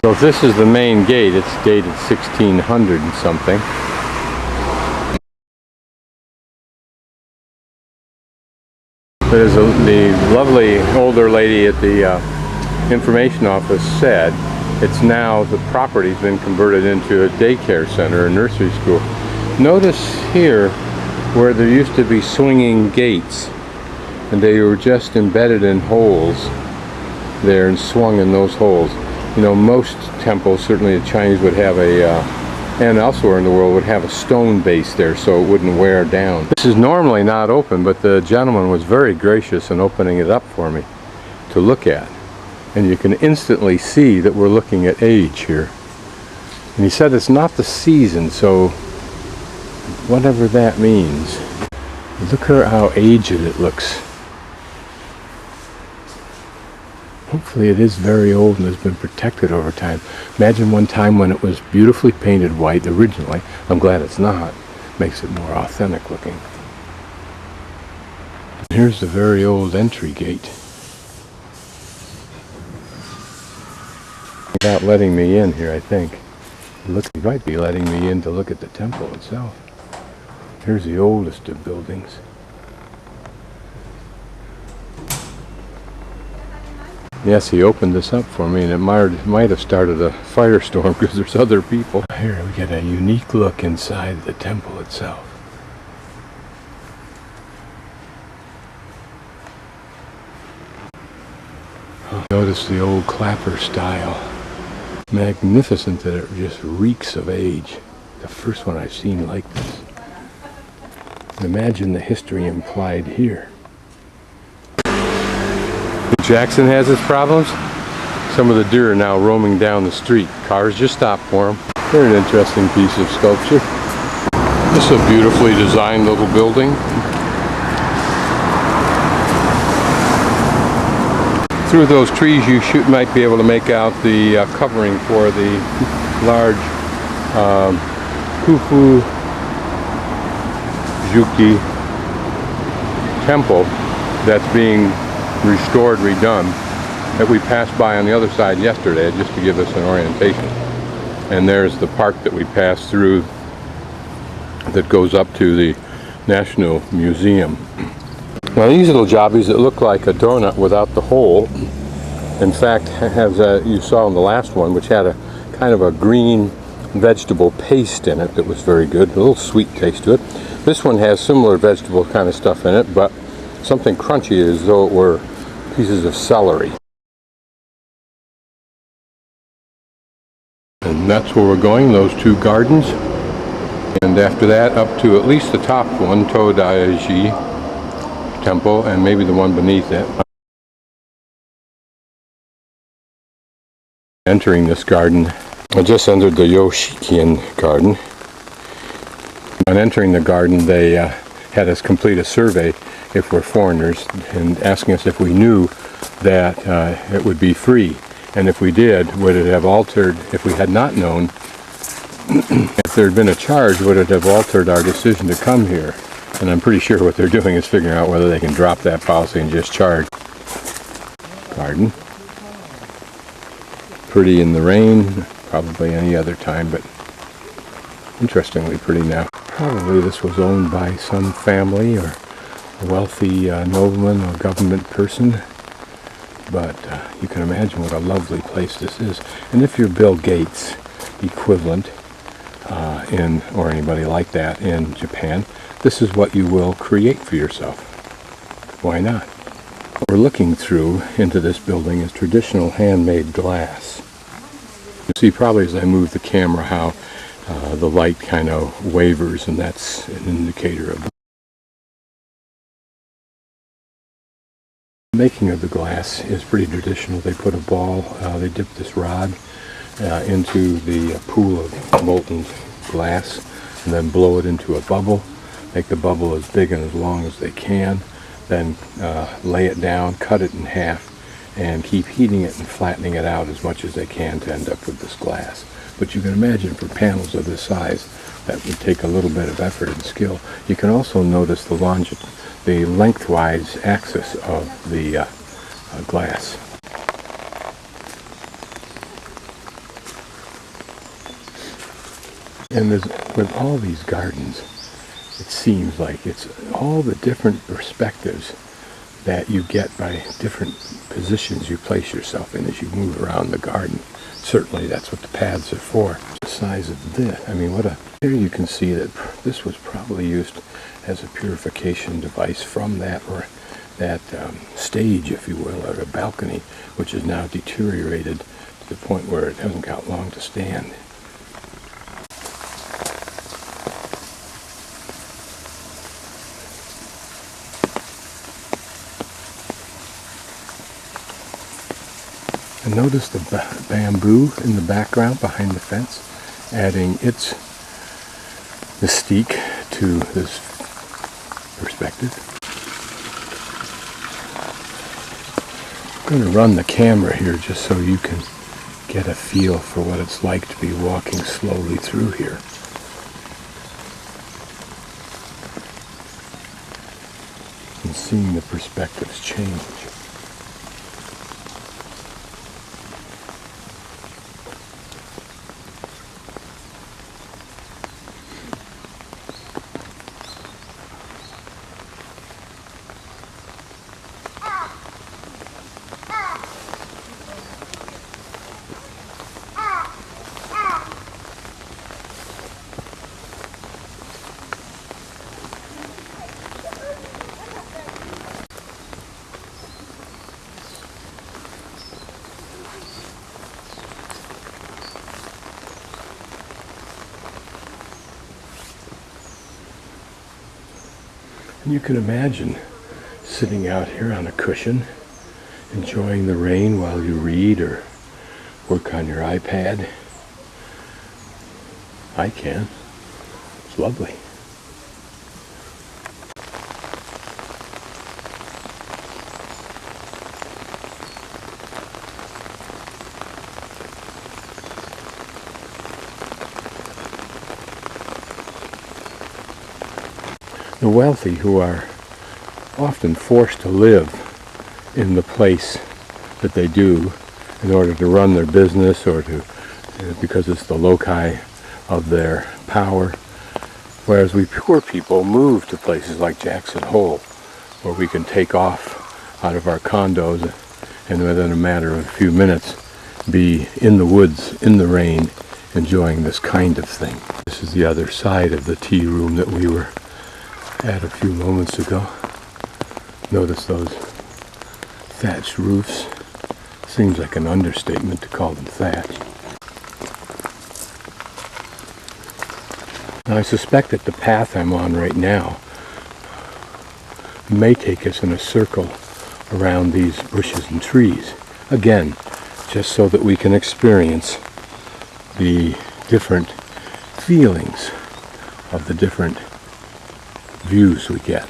So if this is the main gate, it's dated 1600 and something. But as the lovely older lady at the information office said, it's now, the property's been converted into a daycare center, a nursery school. Notice here where there used to be swinging gates, and they were just embedded in holes there and swung in those holes. You know, most temples, certainly the Chinese, would have and elsewhere in the world, would have a stone base there so it wouldn't wear down. This is normally not open, but the gentleman was very gracious in opening it up for me to look at. And you can instantly see that we're looking at age here. And he said it's not the season, so whatever that means. Look at how aged it looks. Hopefully it is very old and has been protected over time. Imagine one time when it was beautifully painted white originally. I'm glad it's not. Makes it more authentic looking. Here's the very old entry gate. Without letting me in here, I think. He might be letting me in to look at the temple itself. Here's the oldest of buildings. Yes, he opened this up for me, and it might have started a firestorm because there's other people. Here we get a unique look inside the temple itself. Notice the old clapper style. Magnificent that it just reeks of age. The first one I've seen like this. Imagine the history implied here. Jackson has its problems. Some of the deer are now roaming down the street. Cars just stop for them. They're an interesting piece of sculpture. This is a beautifully designed little building. Through those trees you might be able to make out the covering for the large Kofuku-ji Temple that's being restored, redone, that we passed by on the other side yesterday just to give us an orientation. And there's the park that we passed through that goes up to the National Museum. Now these little jobbies that look like a donut without the hole, in fact, has you saw in the last one, which had a kind of a green vegetable paste in it that was very good, a little sweet taste to it. This one has similar vegetable kind of stuff in it, but something crunchy as though it were pieces of celery. And that's where we're going, those two gardens. And after that, up to at least the top one, Denkoji Temple, and maybe the one beneath it. Entering this garden, I just entered the Yoshikien Garden. On entering the garden, they had us complete a survey if we're foreigners, and asking us if we knew that it would be free, and if we did, would it have altered, if we had not known, if there had been a charge, would it have altered our decision to come here? And I'm pretty sure what they're doing is figuring out whether they can drop that policy and just charge. Garden. Pretty in the rain, probably any other time, but interestingly pretty now. Probably this was owned by some family or a wealthy nobleman or government person, but you can imagine what a lovely place this is. And if you're Bill Gates equivalent or anybody like that in Japan, this is what you will create for yourself. Why not? What we're looking through into this building is traditional handmade glass. You see probably as I move the camera how the light kind of wavers, and that's an indicator of the making of the glass is pretty traditional. They put a ball, they dip this rod into the pool of molten glass and then blow it into a bubble, make the bubble as big and as long as they can, then lay it down, cut it in half, and keep heating it and flattening it out as much as they can to end up with this glass. But you can imagine for panels of this size that would take a little bit of effort and skill. You can also notice the lengthwise axis of the glass. And with all these gardens, it seems like it's all the different perspectives that you get by different positions you place yourself in as you move around the garden. Certainly that's what the paths are for. The size of this, I mean, here you can see that this was probably used as a purification device from that stage, if you will, or a balcony, which is now deteriorated to the point where it hasn't got long to stand. And notice the bamboo in the background behind the fence, adding its mystique to this perspective. I'm going to run the camera here just so you can get a feel for what it's like to be walking slowly through here. And seeing the perspectives change. And you can imagine sitting out here on a cushion, enjoying the rain while you read or work on your iPad. I can. It's lovely. The wealthy, who are often forced to live in the place that they do in order to run their business or because it's the loci of their power, whereas we poor people move to places like Jackson Hole, where we can take off out of our condos and within a matter of a few minutes be in the woods, in the rain, enjoying this kind of thing. This is the other side of the tea room that we were at a few moments ago. Notice those thatched roofs. Seems like an understatement to call them thatched. Now I suspect that the path I'm on right now may take us in a circle around these bushes and trees. Again, just so that we can experience the different feelings of the different views we get.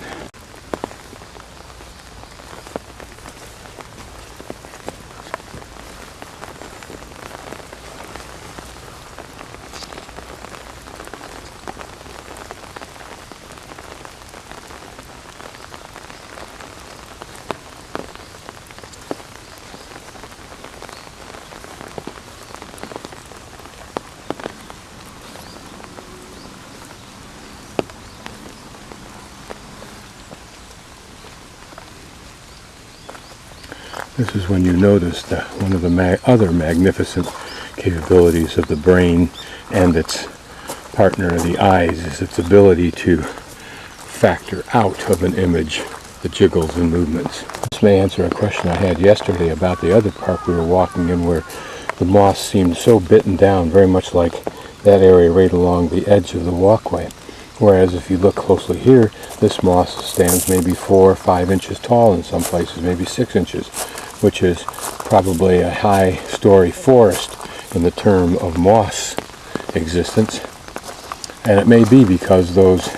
This is when you notice that one of the other magnificent capabilities of the brain and its partner, the eyes, is its ability to factor out of an image the jiggles and movements. This may answer a question I had yesterday about the other park we were walking in, where the moss seemed so bitten down, very much like that area right along the edge of the walkway. Whereas if you look closely here, this moss stands maybe 4 or 5 inches tall in some places, maybe 6 inches, which is probably a high-story forest in the term of moss existence. And it may be because those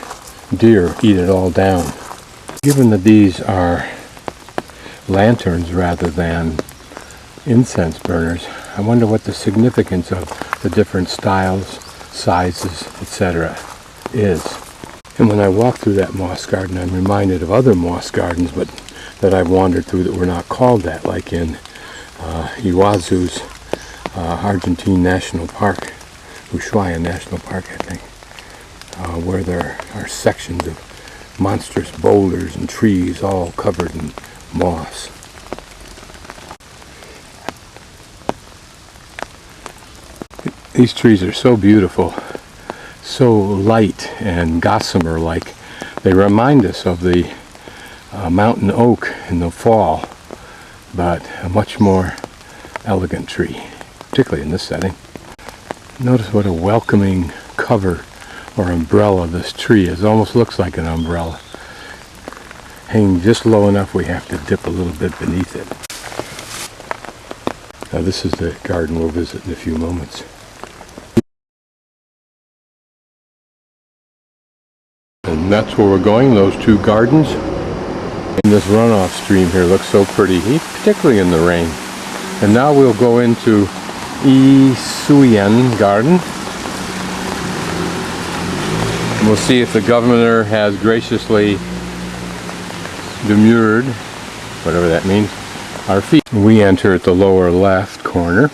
deer eat it all down. Given that these are lanterns rather than incense burners, I wonder what the significance of the different styles, sizes, etc. is. And when I walk through that moss garden, I'm reminded of other moss gardens, but that I've wandered through that were not called that, like in Iguazu's Argentine National Park, Isuien National Park, I think, where there are sections of monstrous boulders and trees all covered in moss. These trees are so beautiful, so light and gossamer-like. They remind us of the mountain oak in the fall, but a much more elegant tree, particularly in this setting. Notice what a welcoming cover or umbrella this tree is. It almost looks like an umbrella. Hanging just low enough we have to dip a little bit beneath it. Now this is the garden we'll visit in a few moments. And that's where we're going, those two gardens. And this runoff stream here looks so pretty, particularly in the rain. And now we'll go into Isuien Garden. And we'll see if the governor has graciously demurred, whatever that means, our feet. We enter at the lower left corner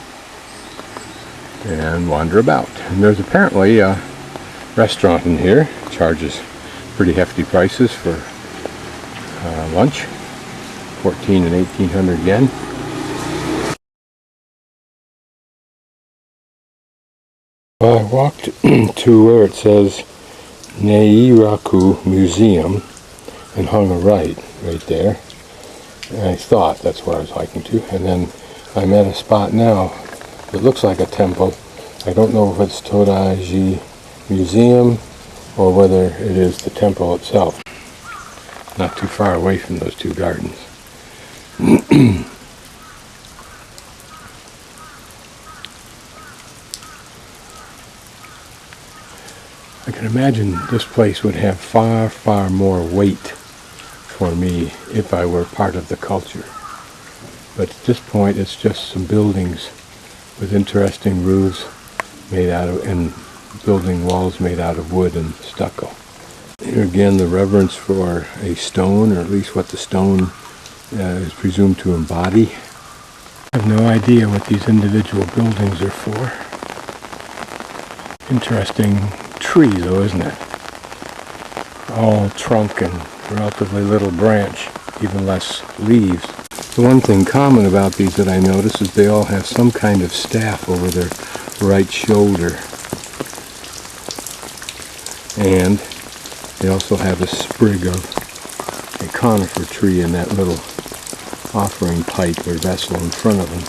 and wander about. And there's apparently a restaurant in here. It charges pretty hefty prices for lunch, 14 and 1800 yen. I walked to where it says Neiraku Museum and hung a right there. And I thought that's where I was hiking to. And then I'm at a spot now that looks like a temple. I don't know if it's Todaiji Museum or whether it is the temple itself. Not too far away from those two gardens. I can imagine this place would have far, far more weight for me if I were part of the culture. But at this point it's just some buildings with interesting roofs made out of, and building walls made out of wood and stucco. Here again, the reverence for a stone, or at least what the stone is presumed to embody. I have no idea what these individual buildings are for. Interesting tree though, isn't it? All trunk and relatively little branch, even less leaves. The one thing common about these that I notice is they all have some kind of staff over their right shoulder. And they also have a sprig of a conifer tree in that little offering pipe or vessel in front of them.